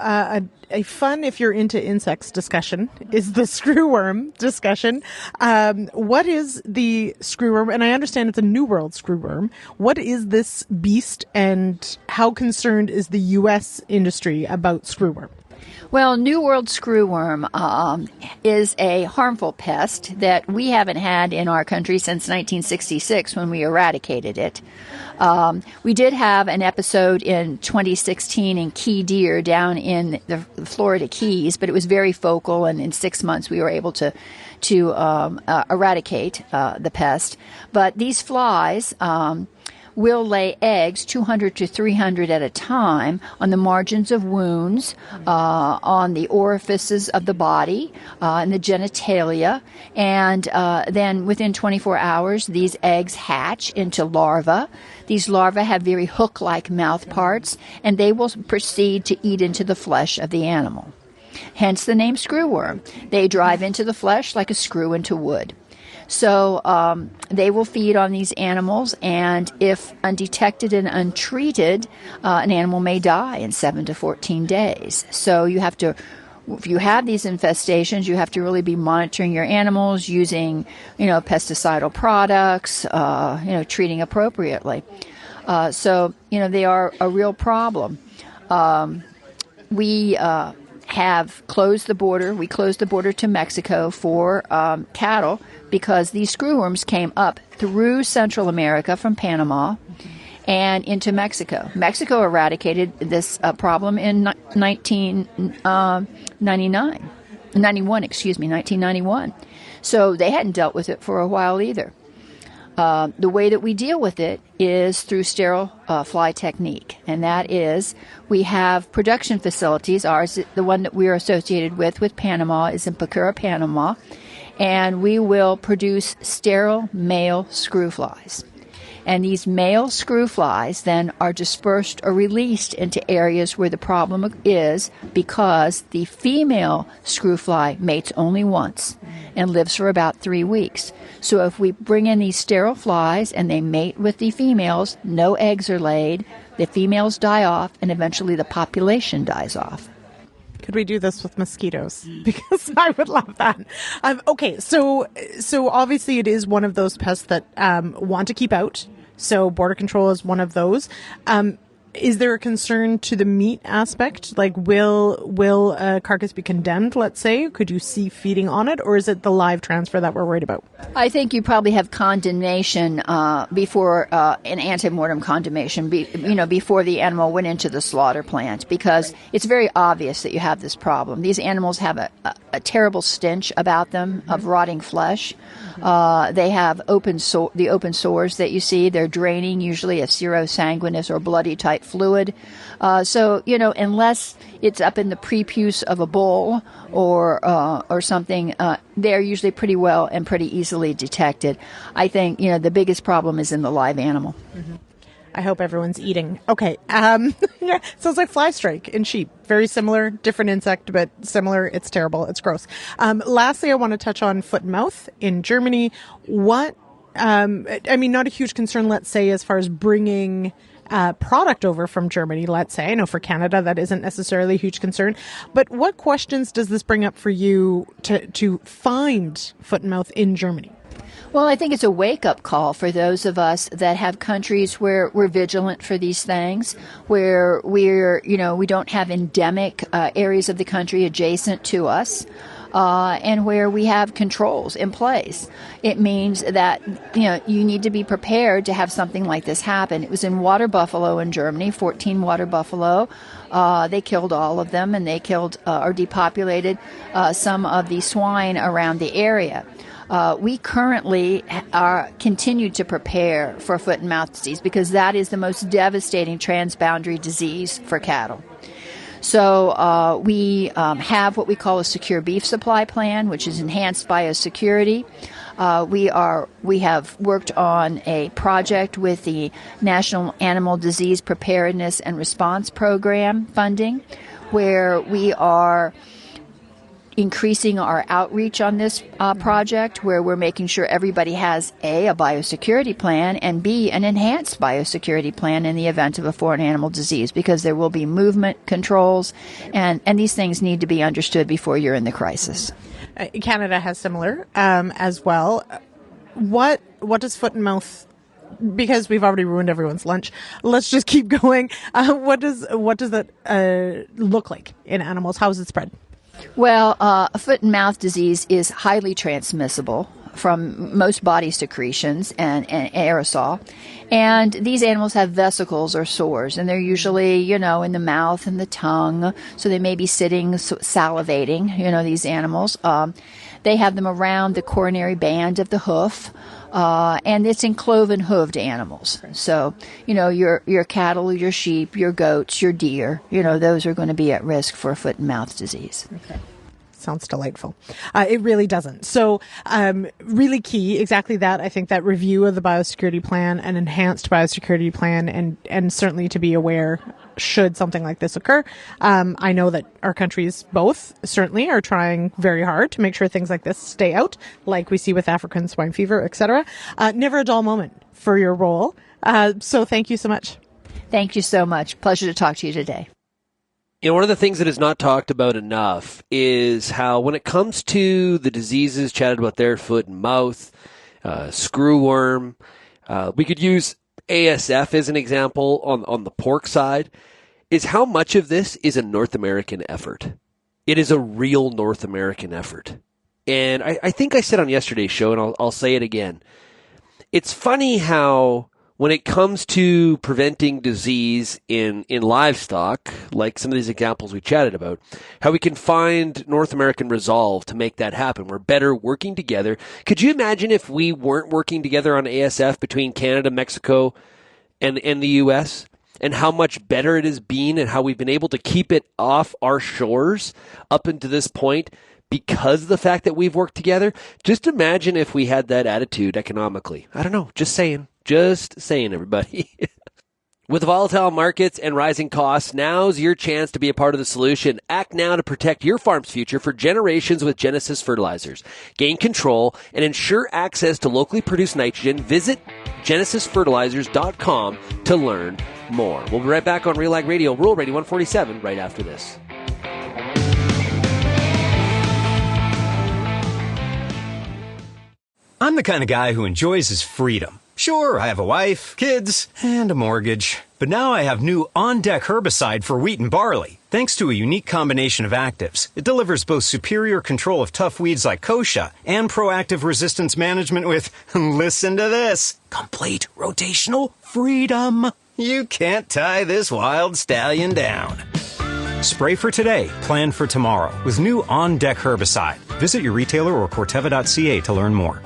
F: a fun, if you're into insects discussion, is the screwworm discussion. What is the screwworm? And I understand it's a New World screwworm. What is this beast, and how concerned is the U.S. industry about screwworm?
L: Well, New World screwworm is a harmful pest that we haven't had in our country since 1966 when we eradicated it. We did have an episode in 2016 in Key Deer down in the Florida Keys, but it was very focal, and in 6 months we were able to eradicate the pest. But these flies will lay eggs 200 to 300 at a time on the margins of wounds, on the orifices of the body, and the genitalia. And then within 24 hours, these eggs hatch into larvae. These larvae have very hook-like mouth parts, and they will proceed to eat into the flesh of the animal. Hence the name screwworm. They drive into the flesh like a screw into wood. So they will feed on these animals, and if undetected and untreated, an animal may die in 7 to 14 days. So you have to, if you have these infestations, you have to really be monitoring your animals, using, pesticidal products, treating appropriately. So, they are a real problem. We have closed the border. We closed the border to Mexico for cattle because these screwworms came up through Central America from Panama and into Mexico. Mexico eradicated this problem in 1991. So they hadn't dealt with it for a while either. The way that we deal with it is through sterile fly technique, and that is we have production facilities. Ours, the one that we're associated with Panama, is in Pacura, Panama, and we will produce sterile male screw flies. And these male screw flies then are dispersed or released into areas where the problem is because the female screw fly mates only once and lives for about 3 weeks. So if we bring in these sterile flies and they mate with the females, no eggs are laid, the females die off, and eventually the population dies off.
F: Could we do this with mosquitoes? Because I would love that. Okay, so obviously it is one of those pests that want to keep out. So border control is one of those. Is there a concern to the meat aspect? Like, will a carcass be condemned, let's say? Could you see feeding on it? Or is it the live transfer that we're worried about?
L: I think you probably have condemnation before an antemortem condemnation, before the animal went into the slaughter plant, because it's very obvious that you have this problem. These animals have a terrible stench about them of rotting flesh. They have the open sores that you see. They're draining usually a serosanguinous or bloody type fluid. So, unless it's up in the prepuce of a bull or something, they're usually pretty well and pretty easily detected. I think, the biggest problem is in the live animal.
F: Mm-hmm. I hope everyone's eating. Okay. Yeah, sounds like fly strike in sheep. Very similar, different insect, but similar. It's terrible. It's gross. Lastly, I want to touch on foot and mouth in Germany. Not a huge concern, let's say, as far as bringing product over from Germany, let's say. I know for Canada that isn't necessarily a huge concern. But what questions does this bring up for you to find foot and mouth in Germany?
L: Well, I think it's a wake-up call for those of us that have countries where we're vigilant for these things, where we don't have endemic areas of the country adjacent to us, and where we have controls in place. It means that, you need to be prepared to have something like this happen. It was in water buffalo in Germany, 14 water buffalo. They killed all of them, and they killed or depopulated some of the swine around the area. We currently are continued to prepare for foot and mouth disease because that is the most devastating transboundary disease for cattle. So we have what we call a secure beef supply plan, which is enhanced biosecurity. We have worked on a project with the National Animal Disease Preparedness and Response Program funding, where we are increasing our outreach on this project, where we're making sure everybody has a biosecurity plan, and B, an enhanced biosecurity plan in the event of a foreign animal disease, because there will be movement controls, and these things need to be understood before you're in the crisis.
F: Canada has similar as well. What does foot and mouth, because we've already ruined everyone's lunch, let's just keep going. What does that look like in animals? How is it spread?
L: Well, foot and mouth disease is highly transmissible from most body secretions and aerosol. And these animals have vesicles or sores, and they're usually, in the mouth and the tongue. So they may be sitting, salivating, these animals. They have them around the coronary band of the hoof. And it's in cloven-hooved animals. So, your cattle, your sheep, your goats, your deer, those are going to be at risk for foot and mouth disease. Okay.
F: Sounds delightful. It really doesn't. So, really key, exactly that. I think that review of the biosecurity plan, an enhanced biosecurity plan, and certainly to be aware should something like this occur. I know that our countries both certainly are trying very hard to make sure things like this stay out, like we see with African swine fever, etc. Never a dull moment for your role. So thank you so much.
L: Thank you so much. Pleasure to talk to you today.
B: One of the things that is not talked about enough is how, when it comes to the diseases chatted about there, foot and mouth, screwworm, we could use ASF is an example on the pork side, is how much of this is a North American effort. It is a real North American effort. And I think I said on yesterday's show, and I'll say it again, it's funny how when it comes to preventing disease in livestock, like some of these examples we chatted about, how we can find North American resolve to make that happen. We're better working together. Could you imagine if we weren't working together on ASF between Canada, Mexico, and the U.S., and how much better it has been and how we've been able to keep it off our shores up until this point because of the fact that we've worked together? Just imagine if we had that attitude economically. I don't know. Just saying, everybody. With volatile markets and rising costs, now's your chance to be a part of the solution. Act now to protect your farm's future for generations with Genesis Fertilizers. Gain control and ensure access to locally produced nitrogen. Visit genesisfertilizers.com to learn more. We'll be right back on RealAg Radio, Rural Radio 147, right after this.
M: I'm the kind of guy who enjoys his freedom. Sure, I have a wife, kids, and a mortgage. But now I have new On-Deck herbicide for wheat and barley. Thanks to a unique combination of actives, it delivers both superior control of tough weeds like kochia and proactive resistance management with, listen to this, complete rotational freedom. You can't tie this wild stallion down. Spray for today, plan for tomorrow with new On-Deck herbicide. Visit your retailer or Corteva.ca to learn more.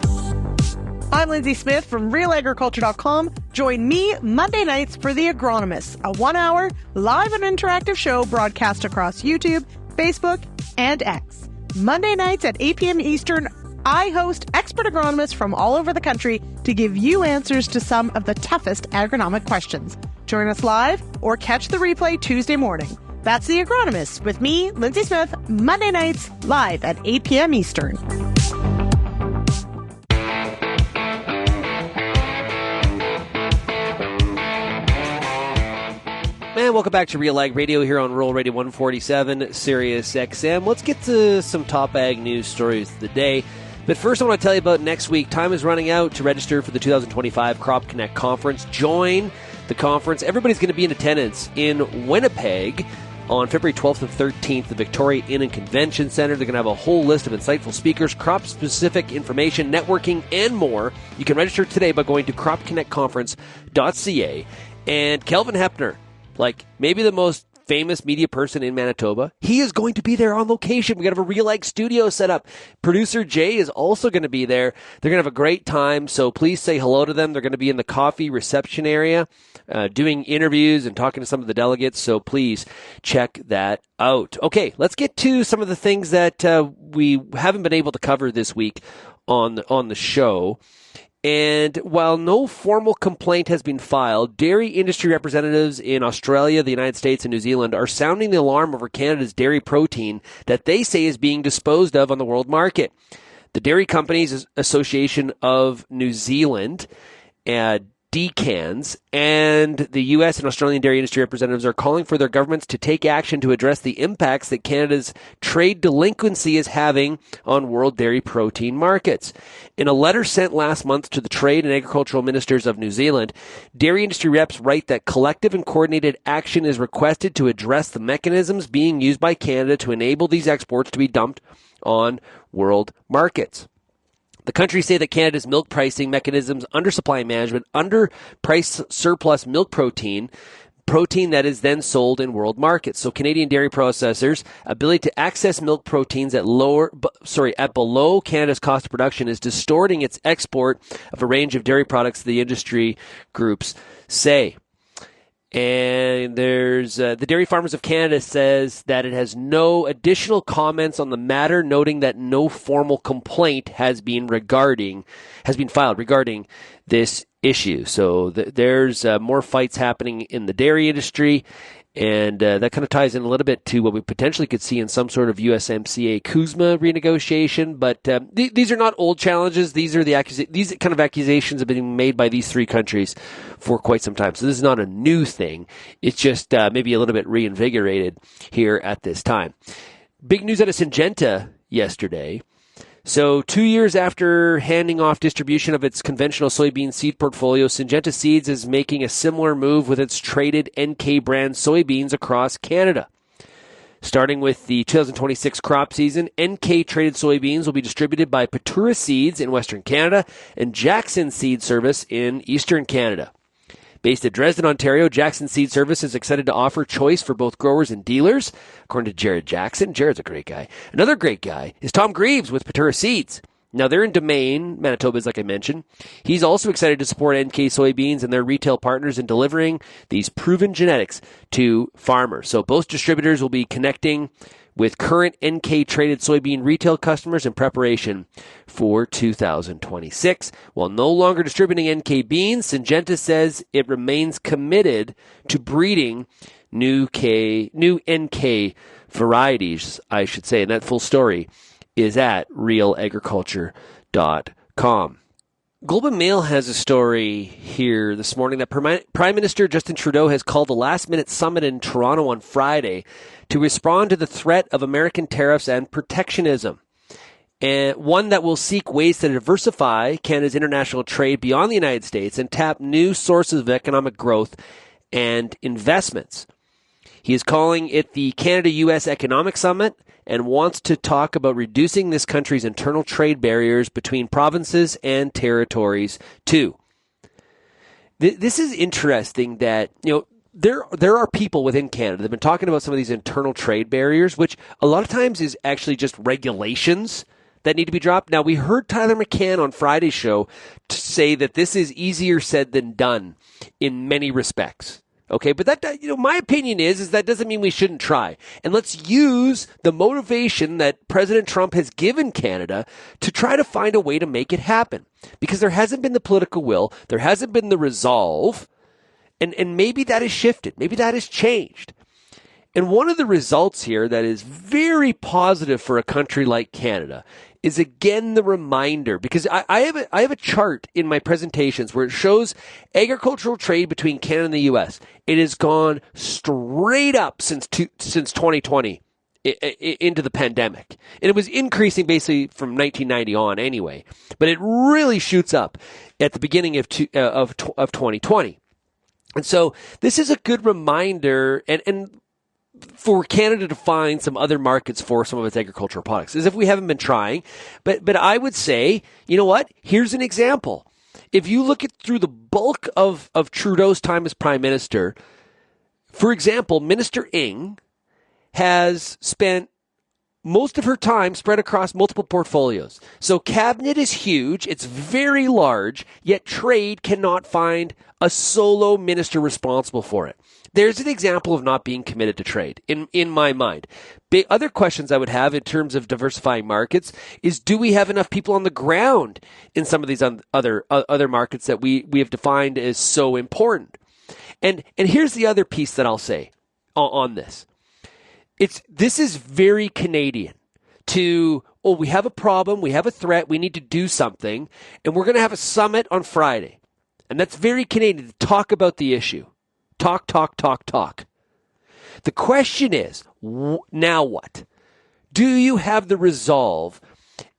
N: I'm Lyndsey Smith from RealAgriculture.com. Join me Monday nights for The Agronomists, a 1-hour live and interactive show broadcast across YouTube, Facebook, and X. Monday nights at 8 p.m. Eastern, I host expert agronomists from all over the country to give you answers to some of the toughest agronomic questions. Join us live or catch the replay Tuesday morning. That's The Agronomists with me, Lyndsey Smith, Monday nights live at 8 p.m. Eastern.
B: And welcome back to RealAg Radio here on Rural Radio 147, Sirius XM. Let's get to some top ag news stories of the day. But first I want to tell you about next week. Time is running out to register for the 2025 Crop Connect Conference. Join the conference. Everybody's going to be in attendance in Winnipeg on February 12th and 13th, the Victoria Inn and Convention Center. They're going to have a whole list of insightful speakers, crop-specific information, networking, and more. You can register today by going to cropconnectconference.ca. And Kelvin Hepner, like maybe the most famous media person in Manitoba, he is going to be there on location. We got to have a RealAg studio set up. Producer Jay is also going to be there. They're going to have a great time, so please say hello to them. They're going to be in the coffee reception area doing interviews and talking to some of the delegates, so please check that out. Okay, let's get to some of the things that we haven't been able to cover this week on the show. And while no formal complaint has been filed, dairy industry representatives in Australia, the United States, and New Zealand are sounding the alarm over Canada's dairy protein that they say is being disposed of on the world market. The Dairy Companies Association of New Zealand, DCANS, and the U.S. and Australian dairy industry representatives are calling for their governments to take action to address the impacts that Canada's trade delinquency is having on world dairy protein markets. In a letter sent last month to the trade and agricultural ministers of New Zealand, dairy industry reps write that collective and coordinated action is requested to address the mechanisms being used by Canada to enable these exports to be dumped on world markets. The countries say that Canada's milk pricing mechanisms, undersupply management, underpriced surplus milk protein that is then sold in world markets. So Canadian dairy processors' ability to access milk proteins at below Canada's cost of production is distorting its export of a range of dairy products, the industry groups say. And there's the Dairy Farmers of Canada says that it has no additional comments on the matter, noting that no formal complaint has been filed regarding this issue. So there's more fights happening in the dairy industry, and that kind of ties in a little bit to what we potentially could see in some sort of USMCA CUSMA renegotiation. But these are not old challenges. These are these kind of accusations have been made by these three countries for quite some time. So this is not a new thing. It's just maybe a little bit reinvigorated here at this time. Big news out of Syngenta yesterday. So 2 years after handing off distribution of its conventional soybean seed portfolio, Syngenta Seeds is making a similar move with its traded NK brand soybeans across Canada. Starting with the 2026 crop season, NK traded soybeans will be distributed by Patura Seeds in Western Canada and Jackson Seed Service in Eastern Canada. Based at Dresden, Ontario, Jackson Seed Service is excited to offer choice for both growers and dealers, according to Jared Jackson. Jared's a great guy. Another great guy is Tom Greaves with Patura Seeds. Now, they're in Domain, Manitoba, like I mentioned. He's also excited to support NK soybeans and their retail partners in delivering these proven genetics to farmers. So both distributors will be connecting with current NK traded soybean retail customers in preparation for 2026. While no longer distributing NK beans, Syngenta says it remains committed to breeding new NK varieties, I should say. And that full story is at RealAgriculture.com. Globe and Mail has a story here this morning that Prime Minister Justin Trudeau has called a last-minute summit in Toronto on Friday to respond to the threat of American tariffs and protectionism, and one that will seek ways to diversify Canada's international trade beyond the United States and tap new sources of economic growth and investments. He is calling it the Canada-U.S. Economic Summit and wants to talk about reducing this country's internal trade barriers between provinces and territories too. This is interesting that, there are people within Canada that have been talking about some of these internal trade barriers, which a lot of times is actually just regulations that need to be dropped. Now, we heard Tyler McCann on Friday's show to say that this is easier said than done in many respects. Okay, but that, my opinion is that doesn't mean we shouldn't try. And let's use the motivation that President Trump has given Canada to try to find a way to make it happen. Because there hasn't been the political will, there hasn't been the resolve, and maybe that has shifted. Maybe that has changed. And one of the results here that is very positive for a country like Canada is again the reminder, because I have a chart in my presentations where it shows agricultural trade between Canada and the U.S. It has gone straight up since 2020 into the pandemic. And it was increasing basically from 1990 on anyway. But it really shoots up at the beginning of 2020. And so this is a good reminder and for Canada to find some other markets for some of its agricultural products, as if we haven't been trying. But I would say, you know what? Here's an example. If you look at through the bulk of Trudeau's time as Prime Minister, for example, Minister Ng has spent most of her time spread across multiple portfolios. So cabinet is huge. It's very large, yet trade cannot find a solo minister responsible for it. There's an example of not being committed to trade in my mind. Other questions I would have in terms of diversifying markets is, do we have enough people on the ground in some of these other markets that we have defined as so important? And here's the other piece that I'll say on this. This is very Canadian we have a problem, we have a threat, we need to do something, and we're going to have a summit on Friday. And that's very Canadian to talk about the issue. Talk. The question is, now what? Do you have the resolve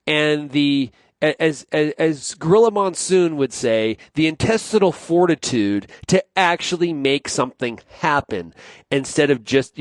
B: and the, as Gorilla Monsoon would say, the intestinal fortitude to actually make something happen instead of just,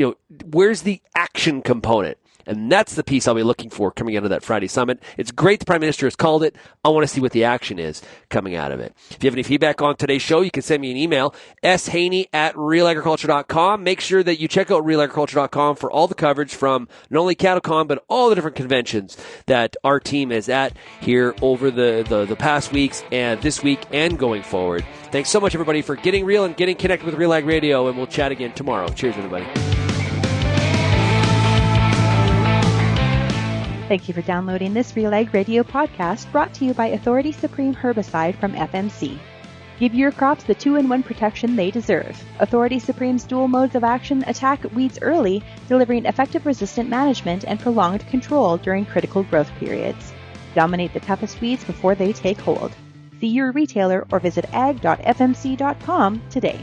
B: where's the action component? And that's the piece I'll be looking for coming out of that Friday summit. It's great the Prime Minister has called it. I want to see what the action is coming out of it. If you have any feedback on today's show, you can send me an email, shaney@realagriculture.com. Make sure that you check out realagriculture.com for all the coverage from not only CattleCon, but all the different conventions that our team is at here over the past weeks and this week and going forward. Thanks so much, everybody, for getting real and getting connected with RealAg Radio, and we'll chat again tomorrow. Cheers, everybody.
A: Thank you for downloading this RealAg Radio podcast brought to you by Authority Supreme Herbicide from FMC. Give your crops the 2-in-1 protection they deserve. Authority Supreme's dual modes of action attack weeds early, delivering effective resistant management and prolonged control during critical growth periods. Dominate the toughest weeds before they take hold. See your retailer or visit ag.fmc.com today.